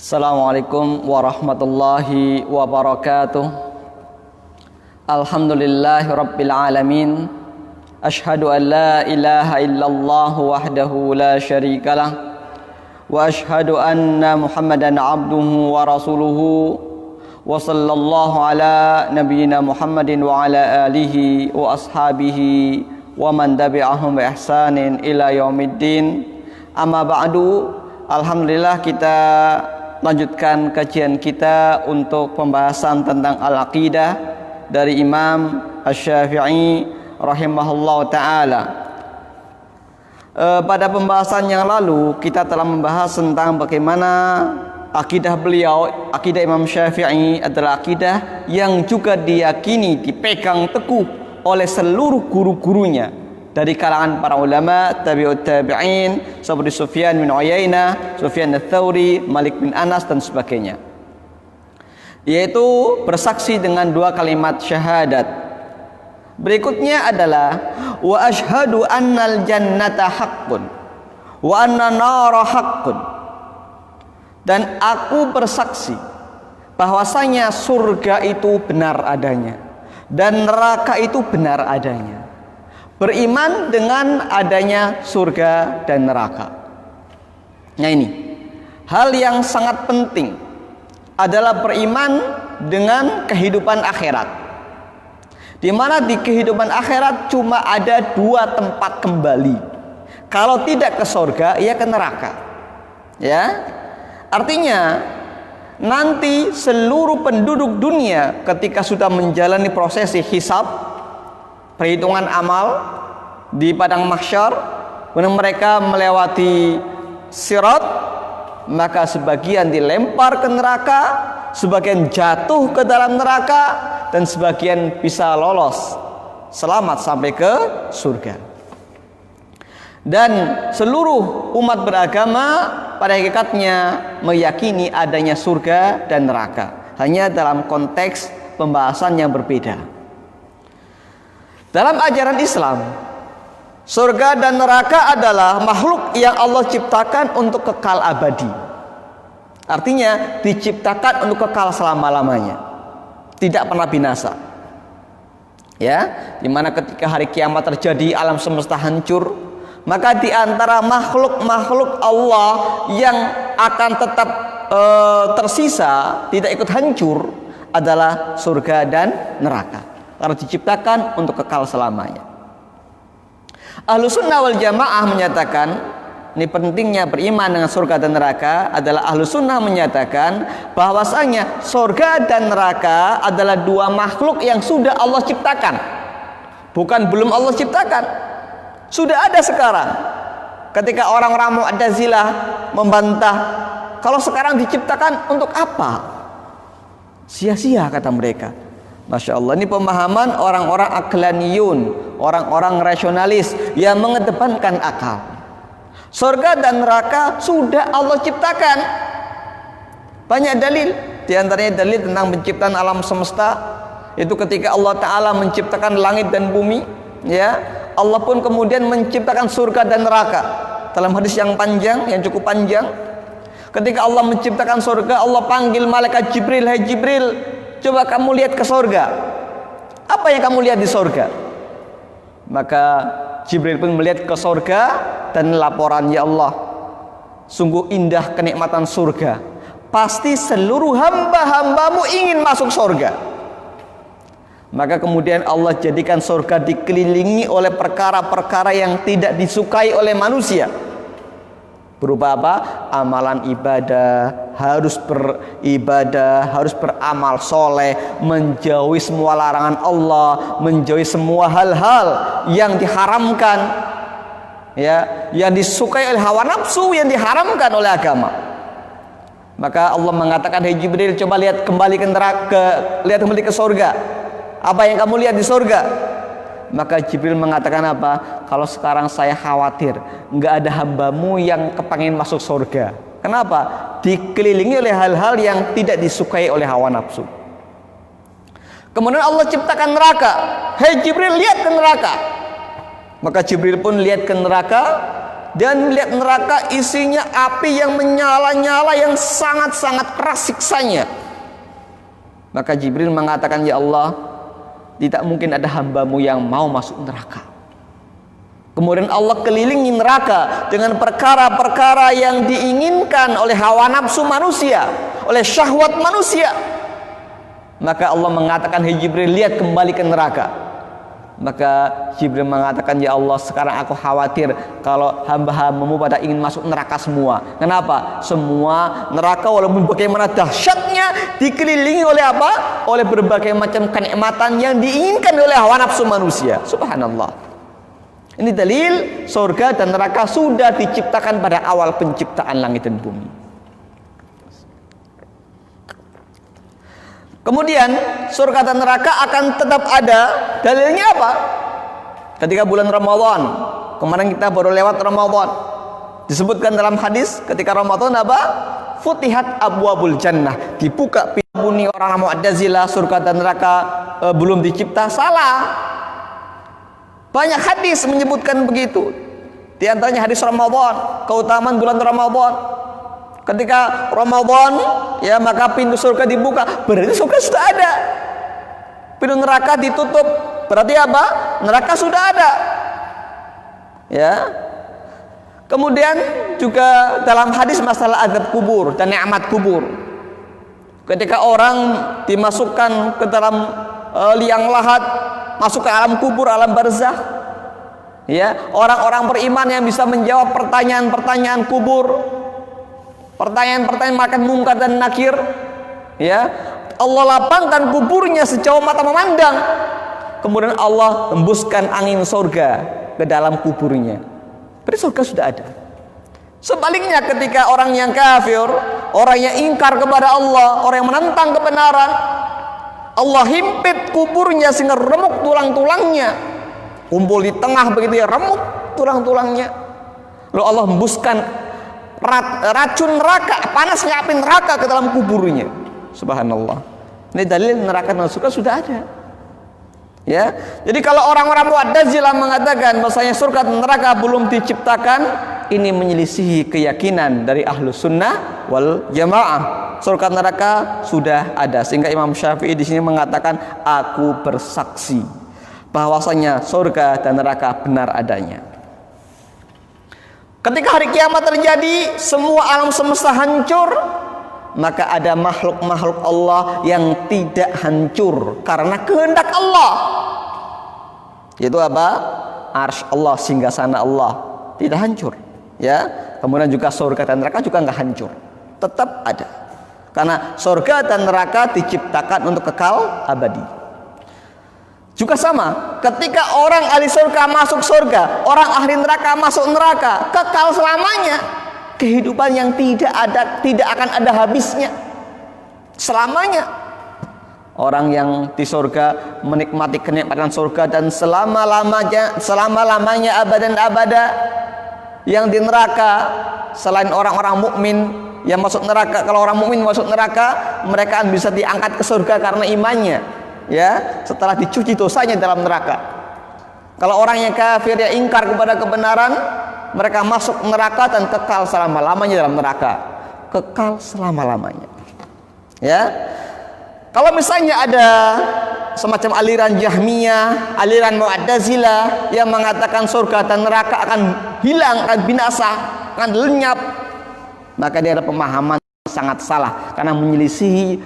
Assalamualaikum warahmatullahi wabarakatuh. Alhamdulillahi rabbil alamin. Ashhadu an la ilaha illallah wahdahu la syarikalah. Wa ashhadu anna Muhammadan abduhu wa rasuluhu. Wa sallallahu ala nabiyyina Muhammadin wa ala alihi wa ashabihi wa man tabi'ahum bi ihsanin ila yaumiddin. Amma ba'du. Alhamdulillah kita lanjutkan kajian kita untuk pembahasan tentang al-aqidah dari Imam Asy-Syafi'i rahimahullah ta'ala. Pada pembahasan yang lalu kita telah membahas tentang bagaimana akidah beliau, akidah Imam Syafi'i adalah akidah yang juga diyakini, dipegang teguh oleh seluruh guru-gurunya dari kalangan para ulama tabi'ut tabi'in seperti Sufyan bin Uyainah, Sufyan ats-Tsauri, Malik bin Anas dan sebagainya. Yaitu bersaksi dengan dua kalimat syahadat. Berikutnya adalah wa asyhadu annal jannata haqqun wa anna nara haqqun. Dan aku bersaksi bahwasanya surga itu benar adanya dan neraka itu benar adanya. Beriman dengan adanya surga dan neraka. Nah ini hal yang sangat penting adalah beriman dengan kehidupan akhirat, di mana di kehidupan akhirat cuma ada dua tempat kembali. Kalau tidak ke surga, ya ke neraka. Ya, artinya nanti seluruh penduduk dunia ketika sudah menjalani prosesi hisab, perhitungan amal di padang mahsyar, kemudian mereka melewati sirat, maka sebagian dilempar ke neraka, sebagian jatuh ke dalam neraka, dan sebagian bisa lolos selamat sampai ke surga. Dan seluruh umat beragama pada hakikatnya meyakini adanya surga dan neraka, hanya dalam konteks pembahasan yang berbeda. Dalam ajaran Islam, surga dan neraka adalah makhluk yang Allah ciptakan untuk kekal abadi. Artinya diciptakan untuk kekal selama-lamanya, tidak pernah binasa. Ya, dimana ketika hari kiamat terjadi, alam semesta hancur, maka di antara makhluk-makhluk Allah yang akan tetap tersisa, tidak ikut hancur, adalah surga dan neraka. Karena diciptakan untuk kekal selamanya. Ahlus Sunnah wal Jamaah menyatakan, ini pentingnya beriman dengan surga dan neraka adalah Ahlus Sunnah menyatakan bahwasanya surga dan neraka adalah dua makhluk yang sudah Allah ciptakan. Bukan belum Allah ciptakan, sudah ada sekarang. Ketika orang-orang Mu'tazilah membantah, kalau sekarang diciptakan untuk apa? Sia-sia kata mereka. Masya Allah, ini pemahaman orang-orang aklaniyun, orang-orang rasionalis yang mengedepankan akal. Surga dan neraka sudah Allah ciptakan. Banyak dalil, di antaranya dalil tentang penciptaan alam semesta, itu ketika Allah Ta'ala menciptakan langit dan bumi, ya, Allah pun kemudian menciptakan surga dan neraka. Dalam hadis yang panjang, yang cukup panjang, ketika Allah menciptakan surga, Allah panggil malaikat Jibril, "Hai Jibril, coba kamu lihat ke surga. Apa yang kamu lihat di surga?" Maka Jibril pun melihat ke surga dan laporan, "Ya Allah, sungguh indah kenikmatan surga. Pasti seluruh hamba-hambamu ingin masuk surga." Maka kemudian Allah jadikan surga dikelilingi oleh perkara-perkara yang tidak disukai oleh manusia. Berupa apa? Amalan ibadah, harus beribadah, harus beramal soleh, menjauhi semua larangan Allah, menjauhi semua hal-hal yang diharamkan, ya, yang disukai oleh hawa nafsu, yang diharamkan oleh agama. Maka Allah mengatakan, "Hai Jibril, coba lihat kembali ke neraka, lihat kembali ke surga. Apa yang kamu lihat di surga?" Maka Jibril mengatakan apa? "Kalau sekarang saya khawatir nggak ada hambamu yang kepengen masuk surga. Kenapa? Dikelilingi oleh hal-hal yang tidak disukai oleh hawa nafsu." Kemudian Allah ciptakan neraka. "Hei Jibril, lihat ke neraka." Maka Jibril pun lihat ke neraka dan melihat neraka isinya api yang menyala-nyala yang sangat-sangat keras siksanya. Maka Jibril mengatakan, ya Allah, tidak mungkin ada hambamu yang mau masuk neraka. Kemudian Allah kelilingi neraka dengan perkara-perkara yang diinginkan oleh hawa nafsu manusia, oleh syahwat manusia. Maka Allah mengatakan, hai Jibril, lihat kembali ke neraka. Maka Jibril mengatakan, ya Allah, sekarang aku khawatir kalau hamba-hambamu pada ingin masuk neraka semua. Kenapa? Semua neraka walaupun bagaimana dahsyatnya dikelilingi oleh apa? Oleh berbagai macam kenikmatan yang diinginkan oleh hawa nafsu manusia. Subhanallah. Ini dalil surga dan neraka sudah diciptakan pada awal penciptaan langit dan bumi. Kemudian surga dan neraka akan tetap ada. Dalilnya apa? Ketika bulan Ramadan, kemarin kita baru lewat Ramadan, disebutkan dalam hadis ketika Ramadan apa? Futihat abwabul jannah, dibuka pintu. Bunyi orang Mu'tazilah surga dan neraka belum dicipta, salah. Banyak hadis menyebutkan begitu. Di antaranya hadis Ramadan, keutamaan bulan Ramadan. Ketika Ramadan, ya, maka pintu surga dibuka, berarti surga sudah ada. Pintu neraka ditutup, berarti apa? Neraka sudah ada. Ya. Kemudian juga dalam hadis masalah azab kubur dan nikmat kubur. Ketika orang dimasukkan ke dalam liang lahat, masuk ke alam kubur, alam barzakh, ya, orang-orang beriman yang bisa menjawab pertanyaan-pertanyaan kubur, pertanyaan-pertanyaan makan mungkar dan nakir, ya, Allah lapangkan kuburnya sejauh mata memandang. Kemudian Allah hembuskan angin surga ke dalam kuburnya. Berarti surga sudah ada. Sebaliknya ketika orang yang kafir, orang yang ingkar kepada Allah, orang yang menentang kebenaran, Allah himpit kuburnya sehingga remuk tulang-tulangnya, kumpul di tengah begitu ya, remuk tulang-tulangnya. Lalu Allah hembuskan racun neraka, panasnya api neraka ke dalam kuburnya. Subhanallah. Ini dalil neraka dan surga sudah ada. Ya. Jadi kalau orang-orang Mu'tazilah mengatakan bahwasanya surga dan neraka belum diciptakan, ini menyelisihi keyakinan dari Ahlus Sunnah wal Jamaah. Surga dan neraka sudah ada, sehingga Imam Syafi'i di sini mengatakan, aku bersaksi bahwasanya surga dan neraka benar adanya. Ketika hari kiamat terjadi, semua alam semesta hancur, maka ada makhluk-makhluk Allah yang tidak hancur karena kehendak Allah. Yaitu apa? Arsy Allah, singgasana Allah, tidak hancur. Ya, kemudian juga surga dan neraka juga nggak hancur, tetap ada. Karena surga dan neraka diciptakan untuk kekal abadi. Juga sama, ketika orang ahli surga masuk surga, orang ahli neraka masuk neraka, kekal selamanya. Kehidupan yang tidak akan ada habisnya selamanya. Orang yang di surga menikmati kenikmatan surga dan selama-lamanya abadan abada. Yang di neraka, selain orang-orang mukmin yang masuk neraka, kalau orang mukmin masuk neraka, mereka bisa diangkat ke surga karena imannya, ya, setelah dicuci dosanya dalam neraka. Kalau orang yang kafir, yang ingkar kepada kebenaran, mereka masuk neraka dan kekal selama-lamanya dalam neraka, kekal selama-lamanya. Ya, kalau misalnya ada semacam aliran Jahmiyah, aliran Mu'tazilah yang mengatakan surga dan neraka akan hilang, akan binasa, akan lenyap, maka dia ada pemahaman sangat salah karena menyelisihi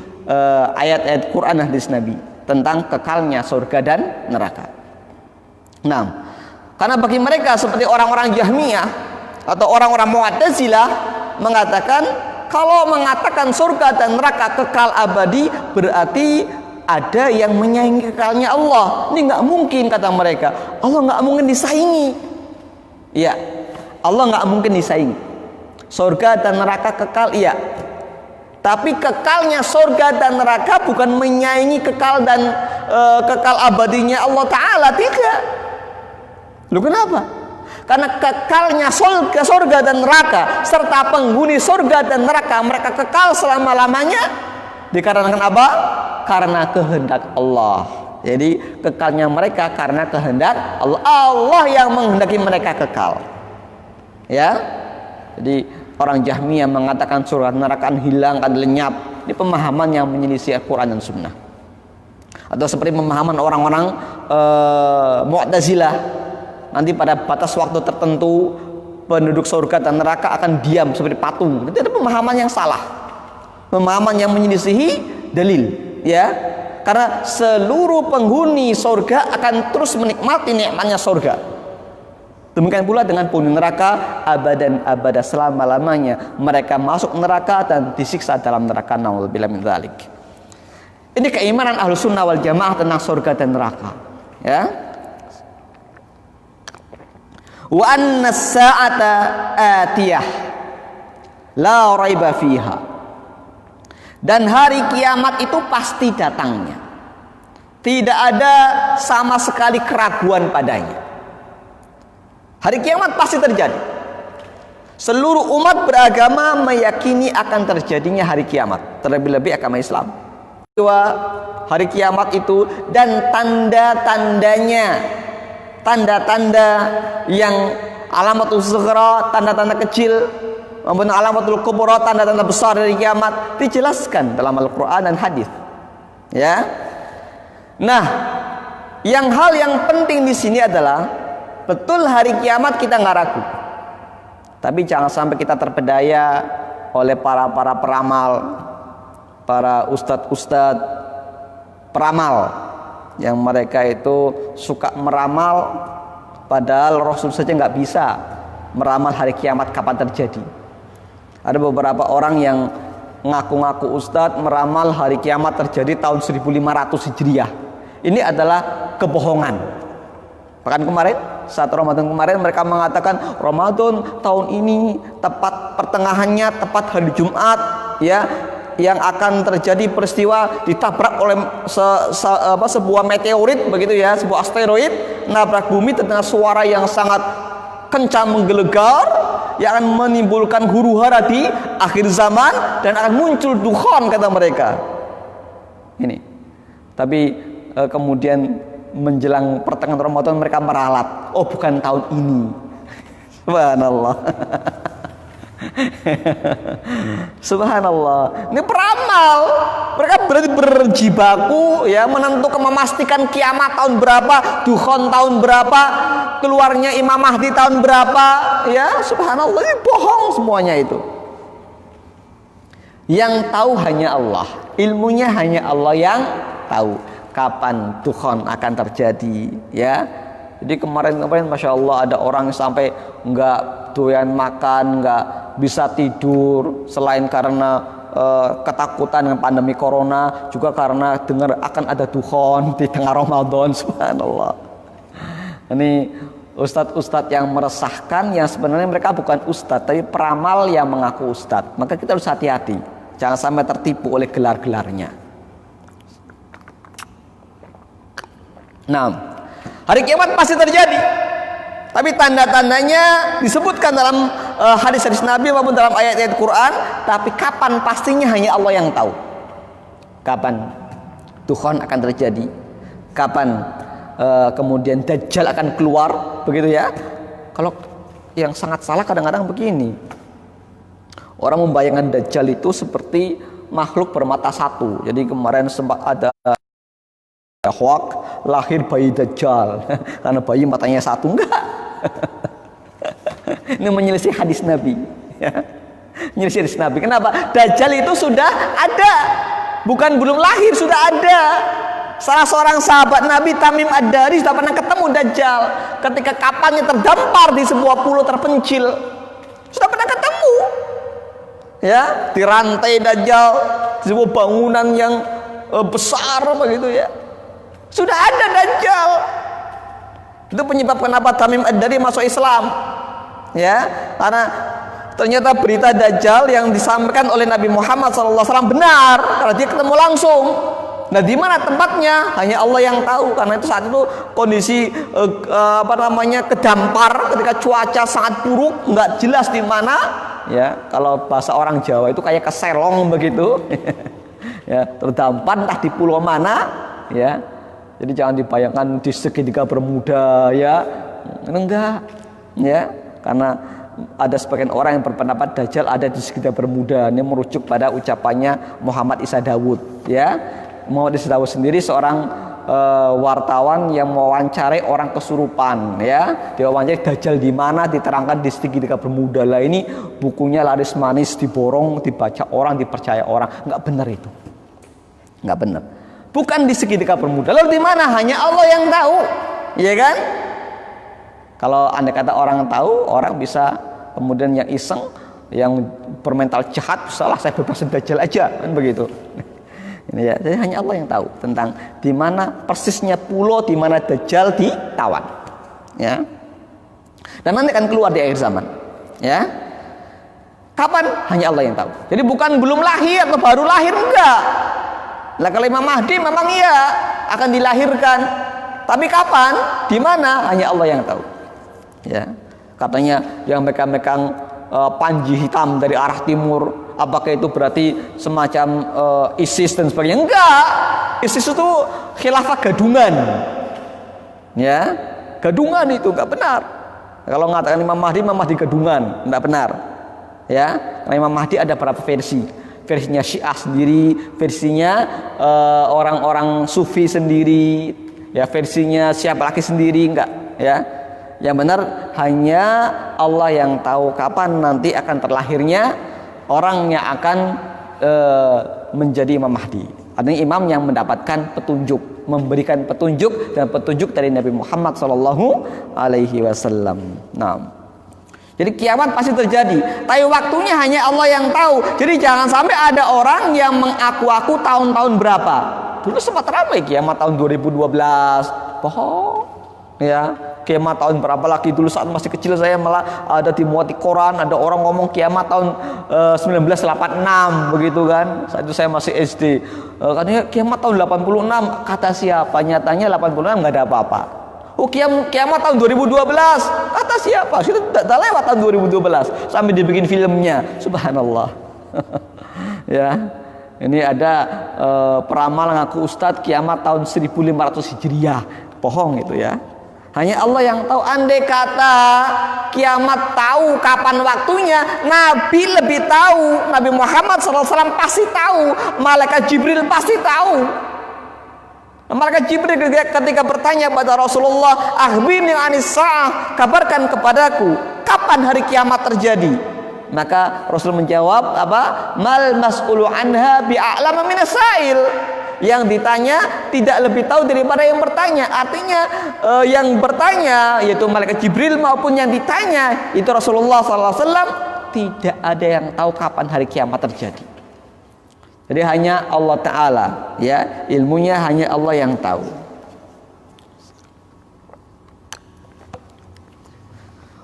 ayat-ayat Quran dan hadis Nabi tentang kekalnya surga dan neraka. Nah, karena bagi mereka seperti orang-orang Jahmiyah atau orang-orang Mu'tazilah mengatakan, kalau mengatakan surga dan neraka kekal abadi, berarti ada yang menyaingi kekalnya Allah. Ini nggak mungkin, kata mereka. Allah nggak mungkin disaingi. Iya, Allah nggak mungkin disaingi. Surga dan neraka kekal, iya. Tapi kekalnya surga dan neraka bukan menyaingi kekal dan kekal abadinya Allah Ta'ala, tidak. Loh, kenapa? Karena kekalnya surga dan neraka serta penghuni surga dan neraka, mereka kekal selama-lamanya dikarenakan apa? Karena kehendak Allah. Jadi kekalnya mereka karena kehendak Allah. Allah yang menghendaki mereka kekal. Ya. Jadi orang Jahmiyah mengatakan surga neraka akan hilang, akan lenyap. Ini pemahaman yang menyelisih Al-Quran dan Sunnah. Atau seperti pemahaman orang-orang Mu'tazilah, nanti pada batas waktu tertentu penduduk surga dan neraka akan diam seperti patung. Itu ada pemahaman yang salah, pemahaman yang menyelisihi dalil, ya. Karena seluruh penghuni surga akan terus menikmati nikmatnya surga. Demikian pula dengan penghuni neraka, abadan abada, selama-lamanya mereka masuk neraka dan disiksa dalam neraka. Na'udzubillah min dzalik. Ini keimanan Ahlus Sunnah wal Jamaah tentang surga dan neraka, ya. Wa anna as-sa'ata atiyah la raiba fiha. Dan hari kiamat itu pasti datangnya. Tidak ada sama sekali keraguan padanya. Hari kiamat pasti terjadi. Seluruh umat beragama meyakini akan terjadinya hari kiamat, terlebih-lebih agama Islam. Hari kiamat itu dan tanda-tandanya, tanda-tanda yang alamatul sughra, tanda-tanda kecil, maupun alamatul kubra, tanda-tanda besar dari kiamat dijelaskan dalam Al-Quran dan hadis. Ya. Nah, hal yang penting di sini adalah betul hari kiamat kita nggak ragu. Tapi jangan sampai kita terpedaya oleh para peramal, para ustadz peramal yang mereka itu suka meramal, padahal Rasul saja nggak bisa meramal hari kiamat kapan terjadi. Ada beberapa orang yang ngaku-ngaku ustadz meramal hari kiamat terjadi tahun 1500 Hijriah. Ini adalah kebohongan. Bahkan kemarin, saat Ramadan kemarin mereka mengatakan Ramadan tahun ini tepat pertengahannya, tepat hari Jumat, ya, yang akan terjadi peristiwa ditabrak oleh sebuah meteorit begitu ya, sebuah asteroid nabrak bumi dengan suara yang sangat kencang menggelegar yang akan menimbulkan huru-hara di akhir zaman dan akan muncul dukhan, kata mereka. Ini. Tapi kemudian menjelang pertengahan Ramadan mereka meralat, oh bukan tahun ini. Subhanallah. Subhanallah. Ini peramal. Mereka berarti berjibaku ya, menentukan, memastikan kiamat tahun berapa, dukhan tahun berapa, keluarnya Imam Mahdi tahun berapa, ya. Subhanallah, ini bohong semuanya itu. Yang tahu hanya Allah, ilmunya hanya Allah yang tahu kapan dukhan akan terjadi, ya. Jadi kemarin Masya Allah ada orang yang sampai nggak doyan makan, nggak bisa tidur, selain karena ketakutan dengan pandemi corona, juga karena dengar akan ada dukhan di tengah Ramadan. Subhanallah. Ini ustadz-ustadz yang meresahkan, yang sebenarnya mereka bukan ustadz tapi peramal yang mengaku ustadz. Maka kita harus hati-hati, jangan sampai tertipu oleh gelar-gelarnya. Nah, hari kiamat pasti terjadi, tapi tanda-tandanya disebutkan dalam hadis-hadis Nabi maupun dalam ayat-ayat Quran. Tapi kapan pastinya hanya Allah yang tahu. Kapan dukhan akan terjadi, kapan kemudian Dajjal akan keluar, begitu ya. Kalau yang sangat salah kadang-kadang begini, orang membayangkan Dajjal itu seperti makhluk bermata satu. Jadi kemarin sempat ada hoax lahir bayi Dajjal karena bayi matanya satu. Enggak. Ini menyelisih hadis Nabi, ya. Menyelisih hadis Nabi. Kenapa? Dajjal itu sudah ada, bukan belum lahir, sudah ada. Salah seorang sahabat Nabi, Tamim Ad-Dari, sudah pernah ketemu Dajjal ketika kapalnya terdampar di sebuah pulau terpencil. Sudah pernah ketemu, ya, dirantai Dajjal di sebuah bangunan yang besar begitu ya. Sudah ada Dajjal. Itu penyebab kenapa Tamim Ad-Dari masuk Islam, ya, karena ternyata berita Dajjal yang disampaikan oleh Nabi Muhammad SAW benar, karena dia ketemu langsung. Nah, di mana tempatnya hanya Allah yang tahu, karena itu saat itu kondisi kedampar, ketika cuaca sangat buruk, nggak jelas di mana, ya. Kalau bahasa orang Jawa itu kayak keselong begitu. Ya, terdampar entah di pulau mana, ya. Jadi jangan dibayangkan di segitiga Bermuda, ya. Enggak, ya. Karena ada sebagian orang yang berpendapat Dajjal ada di sekitar Bermuda. Ini merujuk pada ucapannya Muhammad Isa Dawud, ya. Muhammad Isa Dawud sendiri seorang wartawan yang mewawancarai orang kesurupan, ya. Dia wawancarai Dajjal di mana, diterangkan di segitiga Bermuda. Lah ini bukunya laris manis, diborong, dibaca orang, dipercaya orang. Enggak benar itu. Enggak benar. Bukan di segitiga Bermuda. Lalu di mana? Hanya Allah yang tahu. Iya kan? Kalau andai kata orang tahu, orang bisa kemudian yang iseng, yang bermental jahat, salah saya bebasin Dajjal aja, kan begitu. Ini ya, jadi hanya Allah yang tahu tentang di mana persisnya pulau di mana Dajjal ditawan, ya. Dan nanti akan keluar di akhir zaman, ya. Kapan? Hanya Allah yang tahu. Jadi bukan belum lahir atau baru lahir, enggak. Lah kalau Imam Mahdi memang iya akan dilahirkan, tapi kapan? Di mana? Hanya Allah yang tahu. Ya, katanya yang megang-megang panji hitam dari arah timur, apakah itu berarti semacam ISIS dan sebagainya? Enggak, ISIS itu khilafah gadungan, ya, gadungan itu enggak benar. Kalau mengatakan Imam Mahdi gadungan, enggak benar, ya. Karena Imam Mahdi ada berapa versi? Versinya Syiah sendiri, versinya orang-orang Sufi sendiri, ya, versinya siapa lagi sendiri, enggak, ya. Yang benar hanya Allah yang tahu kapan nanti akan terlahirnya orang yang akan menjadi Imam Mahdi. Artinya imam yang mendapatkan petunjuk, memberikan petunjuk dan petunjuk dari Nabi Muhammad SAW. Nah, jadi kiamat pasti terjadi, tapi waktunya hanya Allah yang tahu. Jadi jangan sampai ada orang yang mengaku-aku tahun-tahun berapa. Dulu sempat ramai kiamat tahun 2012, bohong, ya. Kiamat tahun berapa lagi, dulu saat masih kecil saya malah ada dimuat di koran, ada orang ngomong kiamat tahun 1986 begitu kan. Saat itu saya masih SD, katanya kiamat tahun 86. Kata siapa? Nyatanya 86 nggak ada apa-apa. Oh, kiamat tahun 2012, kata siapa? Sudah lewat tahun 2012 sampai dibikin filmnya. Subhanallah. Ya, ini ada peramal ngaku ustadz kiamat tahun 1500 Hijriah. Bohong itu, ya. Hanya Allah yang tahu. Andai kata kiamat tahu kapan waktunya, Nabi lebih tahu. Nabi Muhammad SAW pasti tahu. Malaikat Jibril pasti tahu. Malaikat Jibril ketika bertanya pada Rasulullah, akhbirni anis sa'ah, kabarkan kepadaku kapan hari kiamat terjadi. Maka Rasul menjawab apa? Mal mas'ulu anha bi'a'lama minas sa'il. Yang ditanya tidak lebih tahu daripada yang bertanya. Artinya yang bertanya yaitu malaikat Jibril maupun yang ditanya itu Rasulullah SAW, tidak ada yang tahu kapan hari kiamat terjadi. Jadi hanya Allah Ta'ala, ya, ilmunya hanya Allah yang tahu.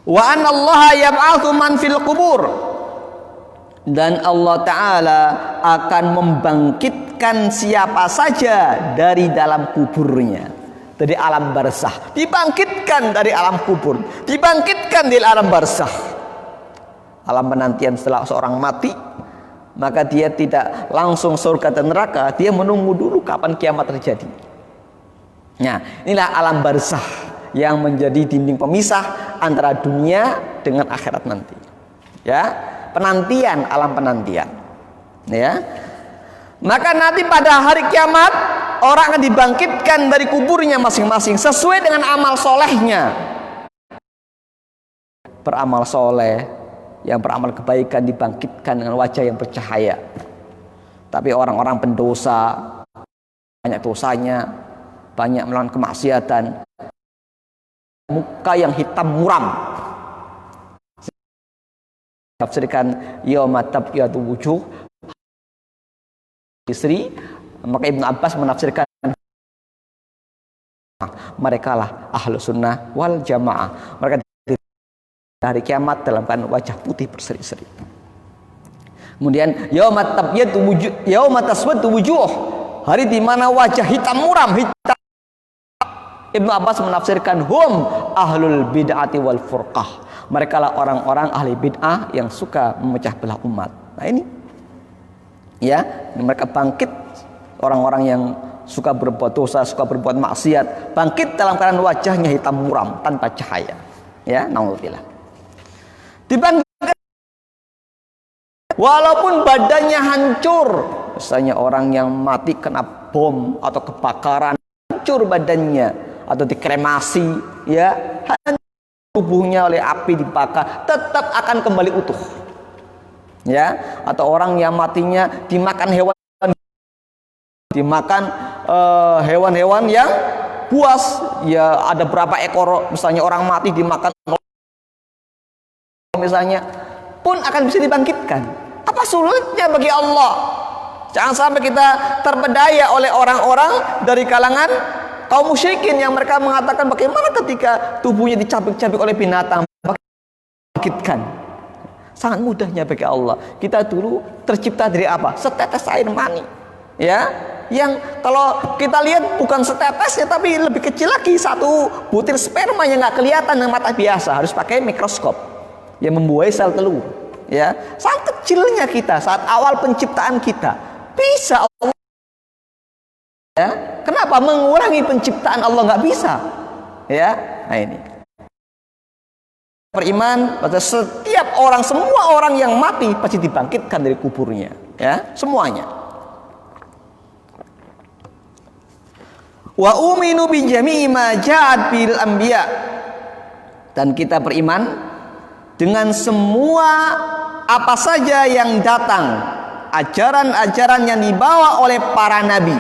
Wa anna Allaha yab'atsu man fil qubur, dan Allah Ta'ala akan membangkitkan siapa saja dari dalam kuburnya, dari alam barzah. Dibangkitkan dari alam kubur, dibangkitkan di alam barzah, alam penantian setelah seorang mati. Maka dia tidak langsung surga dan neraka, dia menunggu dulu kapan kiamat terjadi. Nah, inilah alam barzah yang menjadi dinding pemisah antara dunia dengan akhirat nanti, ya. Penantian, alam penantian, ya. Maka nanti pada hari kiamat orang akan dibangkitkan dari kuburnya masing-masing sesuai dengan amal solehnya. Beramal soleh, yang beramal kebaikan dibangkitkan dengan wajah yang bercahaya. Tapi orang-orang pendosa, banyak dosanya, banyak melakukan kemaksiatan, muka yang hitam muram. Tafsirkan yauma tabyadu wujuh istri, maka Ibnu Abbas menafsirkan mereka lah ahlu sunnah wal jamaah. Mereka hari kiamat dalam keadaan wajah putih berseri-seri. Kemudian yauma tabyadu wujuh, yauma taswaddu wujuh, hari di mana wajah hitam muram, hitam. Ibnu Abbas menafsirkan hum ahlul bid'ati wal furqah. Mereka lah orang-orang ahli bid'ah yang suka memecah belah umat. Nah ini, ya, mereka bangkit, orang-orang yang suka berbuat dosa, suka berbuat maksiat, bangkit dalam keadaan wajahnya hitam muram tanpa cahaya, ya, naudzubillah. Dibangkitkan walaupun badannya hancur. Misalnya orang yang mati kena bom atau kebakaran, hancur badannya atau dikremasi, ya, hancur tubuhnya oleh api dibakar, tetap akan kembali utuh. Ya, atau orang yang matinya dimakan hewan yang buas, ya, ada berapa ekor, misalnya orang mati dimakan misalnya, pun akan bisa dibangkitkan. Apa sulitnya bagi Allah? Jangan sampai kita terpedaya oleh orang-orang dari kalangan kaum musyrikin yang mereka mengatakan bagaimana ketika tubuhnya dicabik-cabik oleh binatang bangkitkan. Sangat mudahnya bagi Allah. Kita dulu tercipta dari apa? Setetes air mani, ya, yang kalau kita lihat bukan setetesnya tapi lebih kecil lagi, satu butir sperma yang nggak kelihatan dengan mata biasa, harus pakai mikroskop yang membuai sel telur, ya. Sangat kecilnya kita saat awal penciptaan kita, bisa Allah, ya. Kenapa mengurangi penciptaan Allah nggak bisa, ya? Nah ini beriman pada setiap orang, semua orang yang mati pasti dibangkitkan dari kuburnya, ya, semuanya. Wa uminu bi jami'i ma ja'at bil anbiya, dan kita beriman dengan semua apa saja yang datang, ajaran-ajaran yang dibawa oleh para nabi.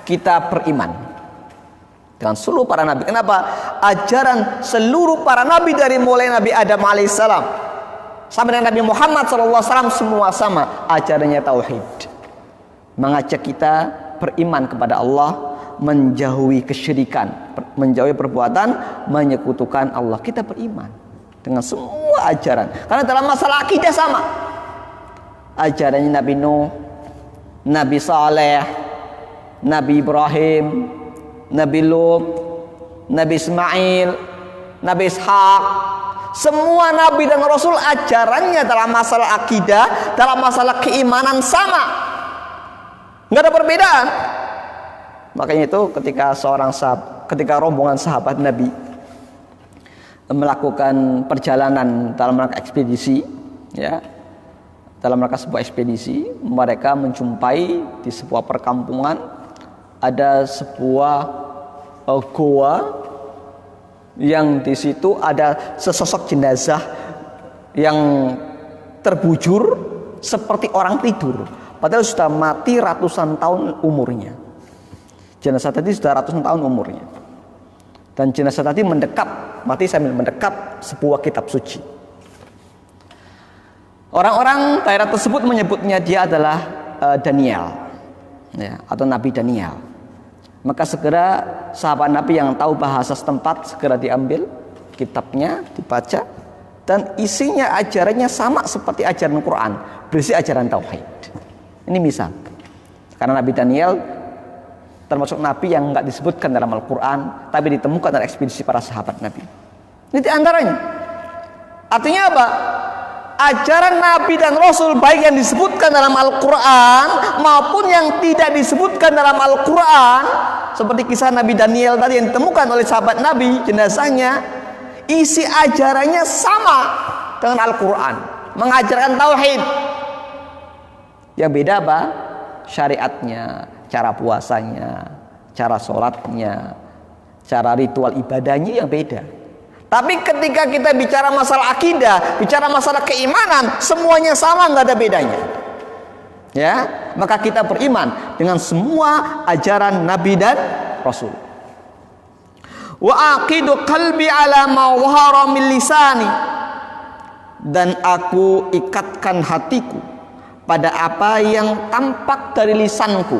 Kita beriman dengan seluruh para nabi. Kenapa? Ajaran seluruh para nabi dari mulai Nabi Adam alaihissalam sampai dengan Nabi Muhammad SAW semua sama, ajarannya tauhid, mengajak kita beriman kepada Allah, menjauhi kesyirikan, menjauhi perbuatan menyekutukan Allah. Kita beriman dengan semua ajaran, karena dalam masalah akidah sama. Ajarannya Nabi Nuh, Nabi Saleh, Nabi Ibrahim, Nabi Lut, Nabi Ismail, Nabi Ishaq, semua nabi dan rasul ajarannya dalam masalah akidah, dalam masalah keimanan sama, nggak ada perbedaan. Makanya itu ketika rombongan sahabat Nabi melakukan perjalanan dalam rangka ekspedisi, ya, dalam rangka sebuah ekspedisi, mereka menjumpai di sebuah perkampungan ada sebuah goa yang di situ ada sesosok jenazah yang terbujur seperti orang tidur, padahal sudah mati ratusan tahun umurnya. Jenazah tadi sudah ratusan tahun umurnya, dan jenazah tadi mati sambil mendekap sebuah kitab suci. Orang-orang daerah tersebut menyebutnya dia adalah Daniel, ya, atau Nabi Daniel. Maka segera sahabat Nabi yang tahu bahasa setempat segera diambil kitabnya, dibaca, dan isinya ajarannya sama seperti ajaran Quran, berisi ajaran tauhid. Ini misal, karena Nabi Daniel termasuk nabi yang enggak disebutkan dalam Al-Quran, tapi ditemukan dalam ekspedisi para sahabat Nabi. Ini di antaranya. Artinya apa? Ajaran Nabi dan Rasul, baik yang disebutkan dalam Al-Quran maupun yang tidak disebutkan dalam Al-Quran, seperti kisah Nabi Daniel tadi yang ditemukan oleh sahabat Nabi, jenazahnya, isi ajarannya sama dengan Al-Quran, mengajarkan tauhid. Yang beda apa? Syariatnya, cara puasanya, cara sholatnya, cara ritual ibadahnya yang beda. Tapi ketika kita bicara masalah akidah, bicara masalah keimanan, semuanya sama, nggak ada bedanya. Ya, maka kita beriman dengan semua ajaran Nabi dan Rasul. Wa aqidu qalbi ala ma wahara min lisani, dan aku ikatkan hatiku pada apa yang tampak dari lisanku.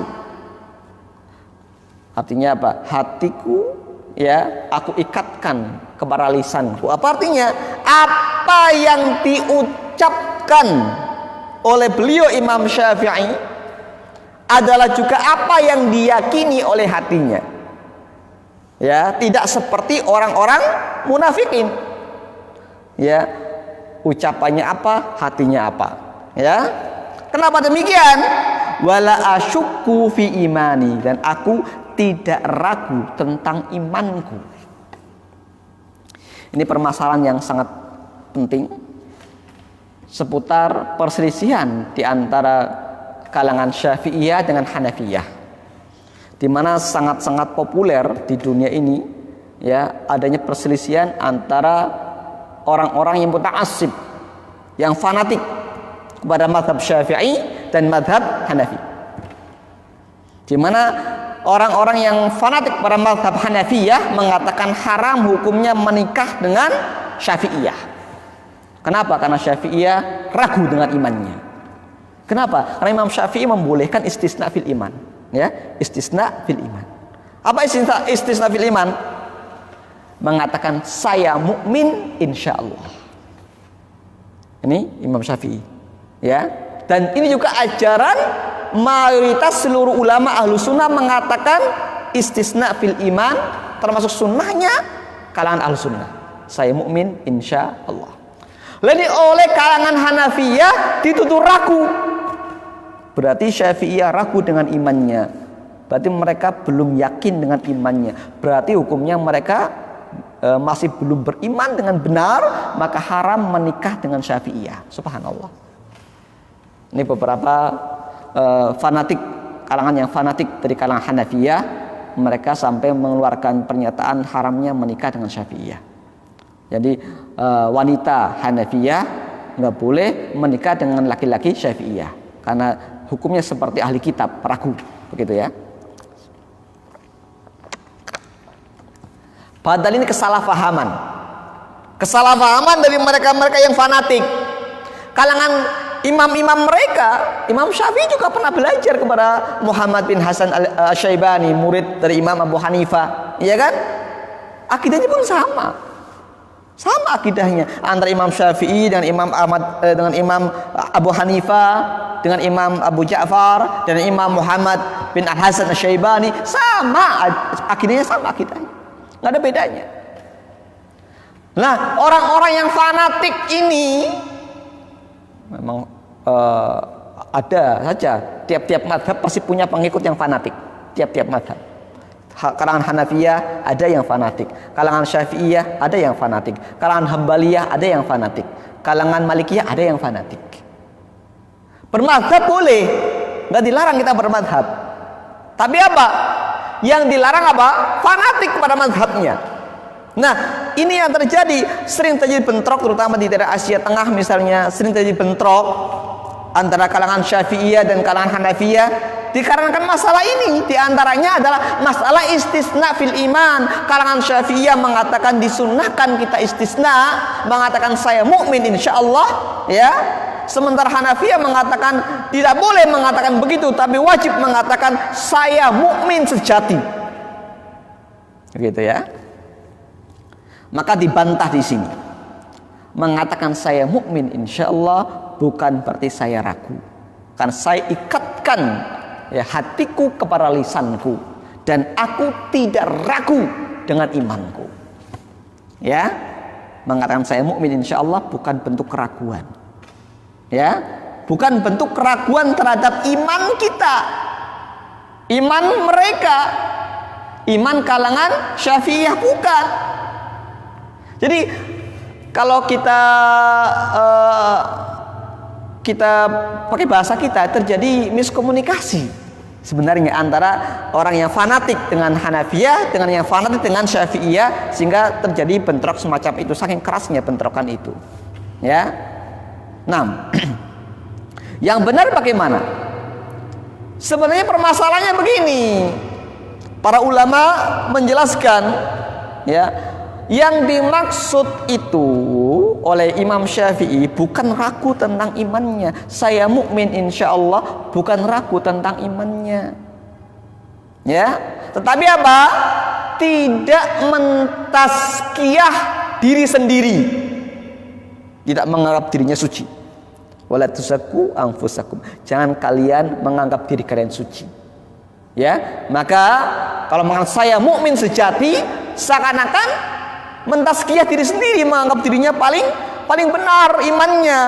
Artinya apa? Hatiku, ya, aku ikatkan kepada lisanku. Apa artinya? Apa yang diucapkan oleh beliau Imam Syafi'i adalah juga apa yang diyakini oleh hatinya. Ya, tidak seperti orang-orang munafikin. Ya, ucapannya apa, hatinya apa. Ya. Kenapa demikian? Wala asyukku fi imani, dan aku tidak ragu tentang imanku. Ini permasalahan yang sangat penting, seputar perselisihan di antara kalangan Syafi'iyah dengan Hanafiyah, di mana sangat-sangat populer di dunia ini ya adanya perselisihan antara orang-orang yang muta'assib, yang fanatik kepada mazhab Syafi'i dan mazhab Hanafi. Di mana orang-orang yang fanatik pada mazhab Hanafiyah mengatakan haram hukumnya menikah dengan Syafi'iyah. Kenapa? Karena Syafi'iyah ragu dengan imannya. Kenapa? Karena Imam Syafi'i membolehkan istisna fil iman, ya, istisna fil iman. Apa istisna fil iman? Mengatakan saya mukmin insyaallah. Ini Imam Syafi'i, ya. Dan ini juga ajaran mayoritas seluruh ulama ahlu sunnah mengatakan istisna fil iman, termasuk sunnahnya kalangan ahlu sunnah. Saya mukmin insyaallah. Lalu oleh kalangan Hanafiyah dituduh ragu. Berarti Syafi'iyah ragu dengan imannya. Berarti mereka belum yakin dengan imannya. Berarti hukumnya mereka masih belum beriman dengan benar, maka haram menikah dengan Syafi'iyah. Subhanallah. Ini beberapa fanatik, kalangan yang fanatik dari kalangan Hanafiyah, mereka sampai mengeluarkan pernyataan haramnya menikah dengan Syafi'iyah. Jadi wanita Hanafiyah nggak boleh menikah dengan laki-laki Syafi'iyah karena hukumnya seperti ahli kitab, ragu, begitu ya. Padahal ini kesalahpahaman dari mereka-mereka yang fanatik. Kalangan imam-imam mereka, Imam Syafi'i juga pernah belajar kepada Muhammad bin Hasan al-Syaibani, murid dari Imam Abu Hanifah, iya kan? Akidahnya pun sama akidahnya antara Imam Syafi'i dengan Imam Ahmad, dengan Imam Abu Hanifah, dengan Imam Abu Ja'far dan Imam Muhammad bin Al-Hasan Al-Syaibani, sama akidahnya, nggak ada bedanya. Nah, orang-orang yang fanatik ini memang ada saja, tiap-tiap mazhab pasti punya pengikut yang fanatik, tiap-tiap mazhab. Kalangan Hanafiyah ada yang fanatik, kalangan Syafi'iyah ada yang fanatik, kalangan Hambaliyah ada yang fanatik, kalangan Malikiyah ada yang fanatik. Bermadzhab boleh, nggak dilarang kita bermadzhab. Tapi apa? Yang dilarang apa? Fanatik kepada mazhabnya. Nah, ini yang terjadi, sering terjadi bentrok terutama di daerah Asia Tengah misalnya, sering terjadi bentrok antara kalangan Syafi'iyah dan kalangan Hanafiyah dikarenakan masalah ini. Di antaranya adalah masalah istisna fil iman. Kalangan Syafi'iyah mengatakan disunnahkan kita istisna, mengatakan saya mukmin insyaallah, ya. Sementara Hanafiyah mengatakan tidak boleh mengatakan begitu, tapi wajib mengatakan saya mukmin sejati. Begitu ya. Maka dibantah di sini. Mengatakan saya mukmin insyaallah bukan berarti saya ragu. Karena saya ikatkan ya hatiku kepada lisanku dan aku tidak ragu dengan imanku. Ya, mengatakan saya mukmin insyaallah bukan bentuk keraguan. Ya, bukan bentuk keraguan terhadap iman kita. Iman mereka, iman kalangan Syafi'iyah bukan. Jadi kalau kita pakai bahasa kita, terjadi miskomunikasi sebenarnya antara orang yang fanatik dengan Hanafiyah dengan yang fanatik dengan Syafi'iyah, sehingga terjadi bentrok semacam itu, saking kerasnya bentrokan itu, ya. Nah, yang benar bagaimana? Sebenarnya permasalahannya begini, para ulama menjelaskan, ya, yang dimaksud itu oleh Imam Syafi'i bukan ragu tentang imannya. Saya mukmin insyaallah bukan ragu tentang imannya, ya. Tetapi apa? Tidak mentazkiyah diri sendiri, tidak menganggap dirinya suci. Wala tuzakku anfusakum, jangan kalian menganggap diri kalian suci, ya. Maka kalau mengatakan saya mukmin sejati, seakan-akan mentazkiyah diri sendiri, menganggap dirinya paling benar imannya,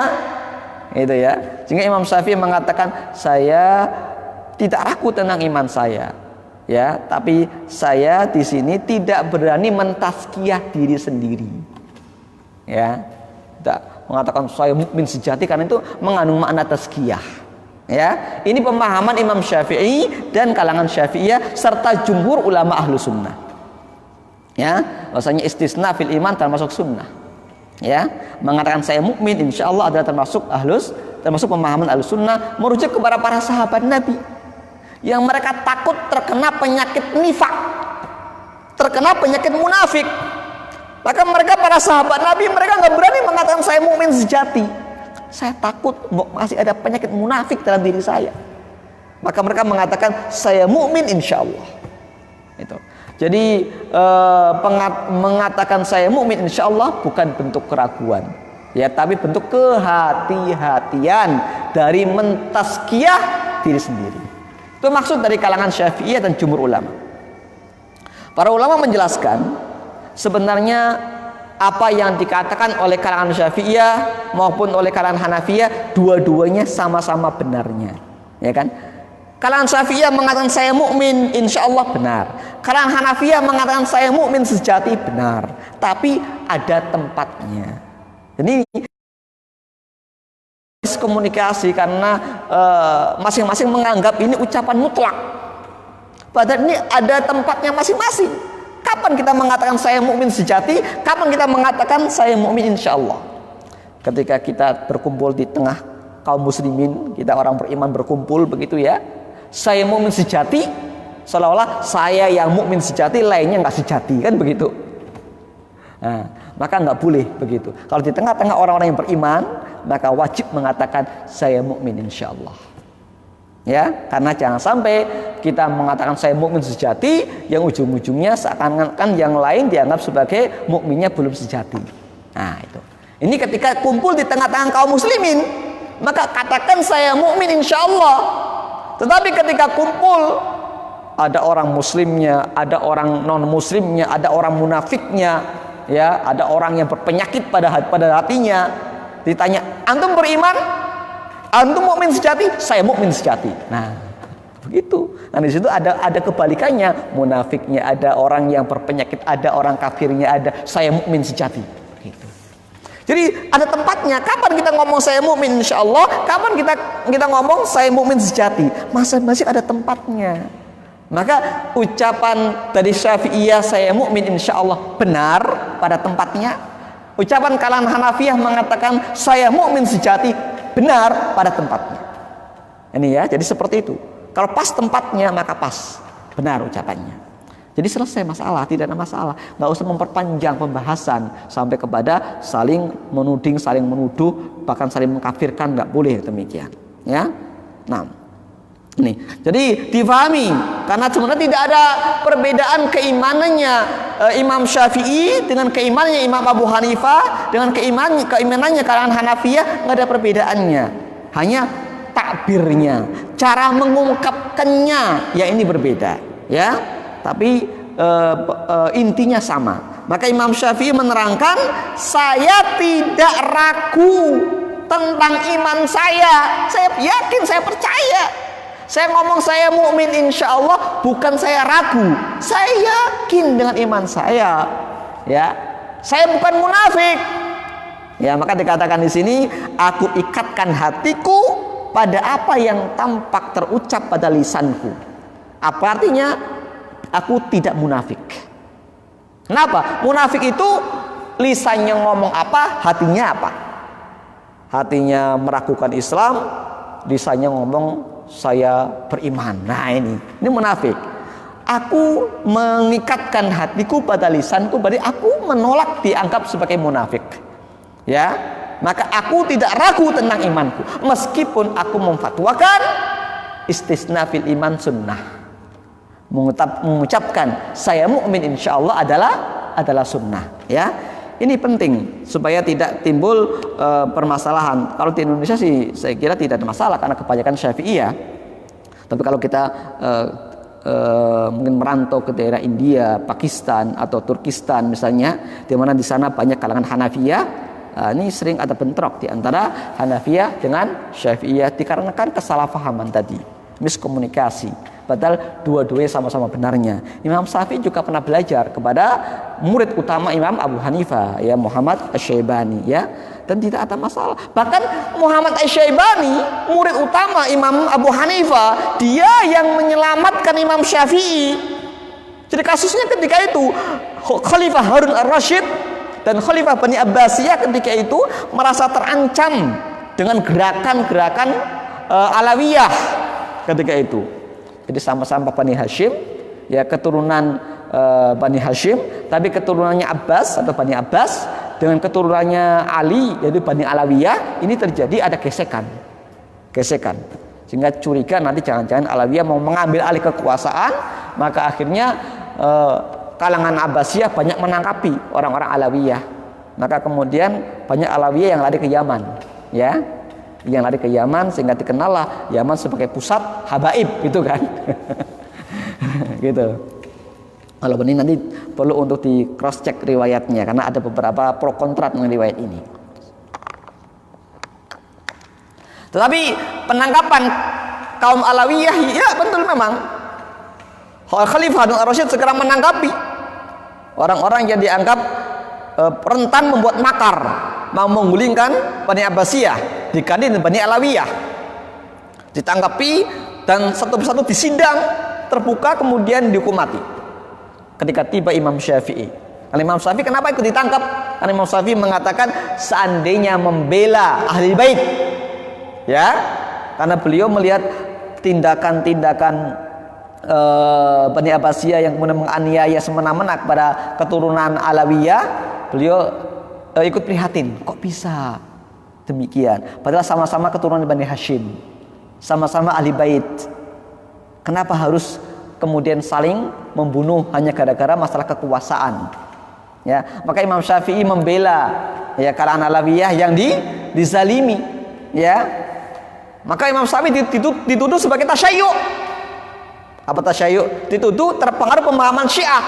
itu ya. Sehingga Imam Syafi'i mengatakan saya tidak ragu tentang iman saya, ya, tapi saya di sini tidak berani mentazkiyah diri sendiri, ya. mengatakan saya mukmin sejati, karena itu mengandung makna tazkiyah. Ya, ini pemahaman Imam Syafi'i dan kalangan Syafi'iyah serta jumhur ulama ahlu sunnah. Ya, bahwasanya istisna fil iman termasuk sunnah. Ya, mengatakan saya mukmin insya Allah adalah termasuk pemahaman ahlus sunnah, merujuk kepada para sahabat Nabi yang mereka takut terkena penyakit nifak, terkena penyakit munafik. Maka mereka para sahabat Nabi, mereka nggak berani mengatakan saya mukmin sejati. Saya takut masih ada penyakit munafik dalam diri saya. Maka mereka mengatakan saya mukmin insya Allah. Itu. Jadi mengatakan saya mukmin insya Allah bukan bentuk keraguan, ya, tapi bentuk kehati-hatian dari mentazkiyah diri sendiri. Itu maksud dari kalangan Syafi'iyah dan jumhur ulama. Para ulama menjelaskan sebenarnya apa yang dikatakan oleh kalangan Syafi'iyah maupun oleh kalangan Hanafiyah, dua-duanya sama-sama benarnya, ya kan? Kalangan Syafi'iyah mengatakan saya mukmin insya Allah benar. Kalangan Hanafiyah mengatakan saya mukmin sejati benar. Tapi ada tempatnya. Jadi komunikasi karena masing-masing menganggap ini ucapan mutlak. Padahal ini ada tempatnya masing-masing. Kapan kita mengatakan saya mukmin sejati? Kapan kita mengatakan saya mukmin insya Allah? Ketika kita berkumpul di tengah kaum muslimin, kita orang beriman berkumpul begitu ya. Saya mukmin sejati, seolah-olah saya yang mukmin sejati, lainnya nggak sejati, kan begitu. Nah, maka nggak boleh begitu. Kalau di tengah-tengah orang-orang yang beriman, maka wajib mengatakan saya mukmin insya Allah. Ya, karena jangan sampai kita mengatakan saya mukmin sejati, yang ujung-ujungnya seakan-akan yang lain dianggap sebagai mukminnya belum sejati. Nah itu. Ini ketika kumpul di tengah-tengah kaum muslimin, maka katakan saya mukmin insya Allah. Tetapi ketika kumpul, ada orang muslimnya, ada orang non muslimnya, ada orang munafiknya, ya, ada orang yang berpenyakit pada hatinya. Ditanya, antum beriman? Antum mukmin sejati? Saya mukmin sejati. Nah, begitu. Nah, di situ ada kebalikannya. Munafiknya ada, orang yang berpenyakit ada, orang kafirnya ada. Saya mukmin sejati. Gitu. Jadi ada tempatnya. Kapan kita ngomong saya mukmin insya Allah, kapan kita ngomong saya mukmin sejati, masing-masing ada tempatnya. Maka ucapan dari Syafi'iyah saya mukmin insya Allah benar pada tempatnya. Ucapan kalangan Hanafiyah mengatakan saya mukmin sejati benar pada tempatnya. Ini ya, jadi seperti itu. Kalau pas tempatnya maka pas, benar ucapannya. Jadi selesai masalah, tidak ada masalah. Nggak usah memperpanjang pembahasan sampai kepada saling menuding, saling menuduh, bahkan saling mengkafirkan, nggak boleh demikian. Ya, nah, ini. Jadi difahami, karena sebenarnya tidak ada perbedaan keimanannya Imam Syafi'i dengan keimanannya Imam Abu Hanifah, dengan keimanannya kalangan Hanafiyah, nggak ada perbedaannya. Hanya takbirnya, cara mengungkapkannya, ya ini berbeda. Ya. Tapi intinya sama. Maka Imam Syafi'i menerangkan, saya tidak ragu tentang iman saya. Saya yakin, saya percaya. Saya ngomong saya mukmin insya Allah, bukan saya ragu. Saya yakin dengan iman saya. Ya, saya bukan munafik. Ya, maka dikatakan di sini, aku ikatkan hatiku pada apa yang tampak terucap pada lisanku. Apa artinya? Aku tidak munafik. Kenapa? Munafik itu lisannya ngomong apa, hatinya apa? Hatinya meragukan Islam, lisannya ngomong saya beriman. Nah ini munafik. Aku mengikatkan hatiku pada lisanku, berarti aku menolak dianggap sebagai munafik. Ya, maka aku tidak ragu tentang imanku, meskipun aku memfatwakan istisna fil iman sunnah. Mengucapkan saya mukmin insya Allah adalah sunnah. Ya, ini penting supaya tidak timbul permasalahan. Kalau di Indonesia sih saya kira tidak ada masalah karena kebanyakan Syafi'iyah. Tapi kalau kita mungkin merantau ke daerah India, Pakistan atau Turkistan misalnya, di mana di sana banyak kalangan Hanafiyah, ini sering ada bentrok di antara Hanafiyah dengan Syafi'iyah dikarenakan kesalahpahaman tadi, miskomunikasi. Padahal dua-duanya sama-sama benarnya. Imam Syafi'i juga pernah belajar kepada murid utama Imam Abu Hanifah, ya, Muhammad Asy-Syaibani, ya. dan tidak ada masalah. Bahkan Muhammad Asy-Syaibani, murid utama Imam Abu Hanifah, dia yang menyelamatkan Imam Syafi'i. Jadi kasusnya ketika itu Khalifah Harun ar-Rasyid dan Khalifah Bani Abbasiyah ketika itu merasa terancam dengan gerakan-gerakan Alawiyah ketika itu. Jadi sama-sama Bani Hashim, ya keturunan Bani Hashim, tapi keturunannya Abbas atau Bani Abbas dengan keturunannya Ali, yaitu Bani Alawiyah. Ini terjadi ada gesekan, sehingga curiga nanti jangan-jangan Alawiyah mau mengambil alih kekuasaan. Maka akhirnya kalangan Abbasiyah banyak menangkapi orang-orang Alawiyah. Maka kemudian banyak Alawiyah yang lari ke Yaman, ya, yang lari ke Yaman, sehingga dikenallah Yaman sebagai pusat habaib, gitu kan. Gitu. Kalau ini nanti perlu untuk di cross check riwayatnya, karena ada beberapa pro kontra dengan riwayat ini. Tetapi penangkapan kaum Alawiyah, ya betul memang Khalifah Harun ar-Rasyid segera menangkapi orang-orang yang dianggap rentan membuat makar, mau menggulingkan Bani Abbasiyah, diganti dengan Bani Alawiyah. Ditangkapi dan satu persatu disidang terbuka, kemudian dihukum mati. Ketika tiba Imam Syafi'i, Imam Syafi'i kenapa ikut ditangkap? Karena Imam Syafi'i mengatakan seandainya membela ahli bait, ya, karena beliau melihat tindakan-tindakan Bani Abbasiyah yang kemudian menganiaya semena-mena kepada keturunan Alawiyah, beliau ikut prihatin, kok bisa demikian, padahal sama-sama keturunan Bani Hashim, sama-sama ahli bait. Kenapa harus kemudian saling membunuh hanya gara-gara masalah kekuasaan? Ya, maka Imam Syafi'i membela, ya, kalangan Alawiyah yang dizalimi, ya. Maka Imam Syafi'i dituduh sebagai tasyayyu. Apa tasyayyu? Dituduh terpengaruh pemahaman Syiah.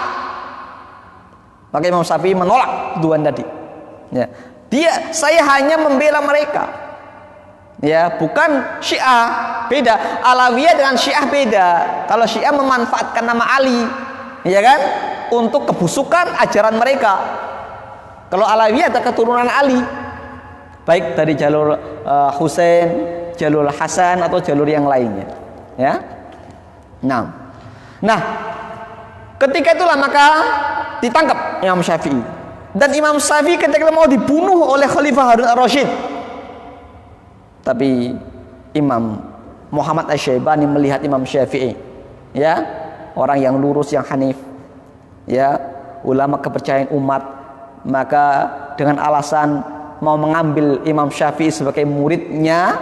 Maka Imam Syafi'i menolak tuduhan tadi. Ya, saya hanya membela mereka, ya, bukan Syiah. Beda, Alawiyah dengan Syiah beda. Kalau Syiah memanfaatkan nama Ali, ya kan, untuk kebusukan ajaran mereka. Kalau Alawiyah ada keturunan Ali, baik dari jalur Husain, jalur Hasan atau jalur yang lainnya, ya. Nah, ketika itulah maka ditangkap Imam Syafi'i. Dan Imam Syafi'i ketika mau dibunuh oleh Khalifah Harun ar-Rasyid, tapi Imam Muhammad Asy-Syaibani melihat Imam Syafi'i, ya, orang yang lurus, yang hanif, ya, ulama kepercayaan umat, maka dengan alasan mau mengambil Imam Syafi'i sebagai muridnya,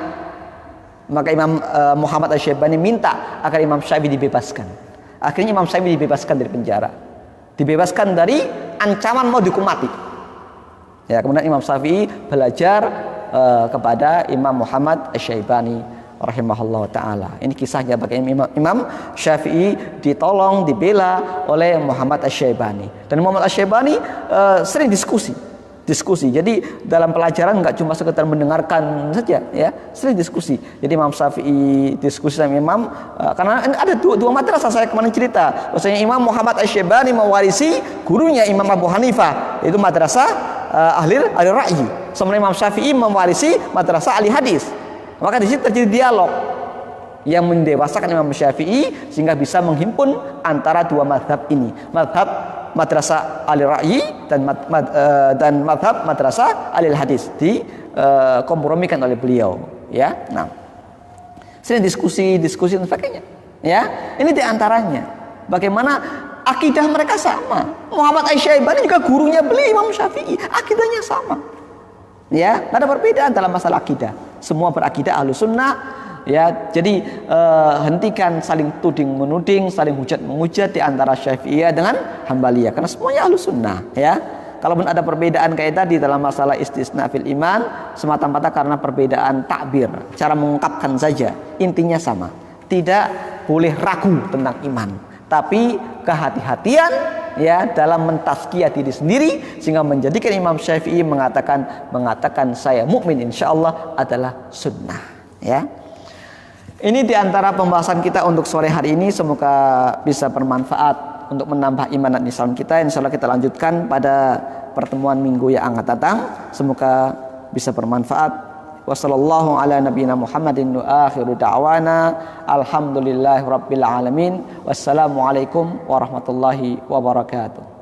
maka Imam Muhammad Asy-Syaibani minta agar Imam Syafi'i dibebaskan. Akhirnya Imam Syafi'i dibebaskan dari penjara, dibebaskan dari ancaman mau dihukum mati. Ya, kemudian Imam Syafi'i belajar kepada Imam Muhammad Asy-Syaibani rahimahullah taala. Ini kisahnya bagaimana Imam Syafi'i ditolong, dibela oleh Muhammad Asy-Syaibani. Dan Muhammad Asy-Syaibani sering diskusi. Jadi dalam pelajaran nggak cuma sekedar mendengarkan saja, ya, sering diskusi. Jadi Imam Syafi'i diskusi sama Imam, karena ada dua madrasah, saya kemarin cerita. Maksudnya Imam Muhammad Asy-Syaibani mewarisi gurunya Imam Abu Hanifah, itu madrasah ahli ra'yi. Sementara Imam Syafi'i mewarisi madrasah ahli hadis. Maka di situ terjadi dialog yang mendewasakan Imam Syafi'i sehingga bisa menghimpun antara dua mazhab ini, mazhab madrasah ahli ra'yi dan mazhab madrasah ahli hadis, kompromikan oleh beliau, ya. Nah, sering diskusi dan sebagainya, ya. Ini diantaranya bagaimana akidah mereka sama. Muhammad Asy-Syaibani juga gurunya beliau Imam Syafi'i, akidahnya sama, ya. Tidak ada perbedaan dalam masalah akidah, semua berakidah Ahlus Sunnah. Ya, jadi hentikan saling tuding menuding, saling hujat menghujat di antara Syafi'iyah dengan Hambaliyah, karena semuanya Ahlus Sunnah, ya. Kalaupun ada perbedaan kayak tadi dalam masalah istisna fil iman, semata-mata karena perbedaan takbir, cara mengungkapkan saja, intinya sama. Tidak boleh ragu tentang iman, tapi kehati-hatian, ya, dalam mentazkiyah diri sendiri sehingga menjadikan Imam Syafi'i mengatakan saya mukmin insyaallah adalah sunnah, ya. Ini diantara pembahasan kita untuk sore hari ini. Semoga bisa bermanfaat untuk menambah iman dan Islam kita. Insya Allah kita lanjutkan pada pertemuan minggu yang akan datang. Semoga bisa bermanfaat. Wassallallahu ala nabiyyina Muhammadin wa akhiru da'wana alhamdulillahi rabbil alamin. Wassalamualaikum warahmatullahi wabarakatuh.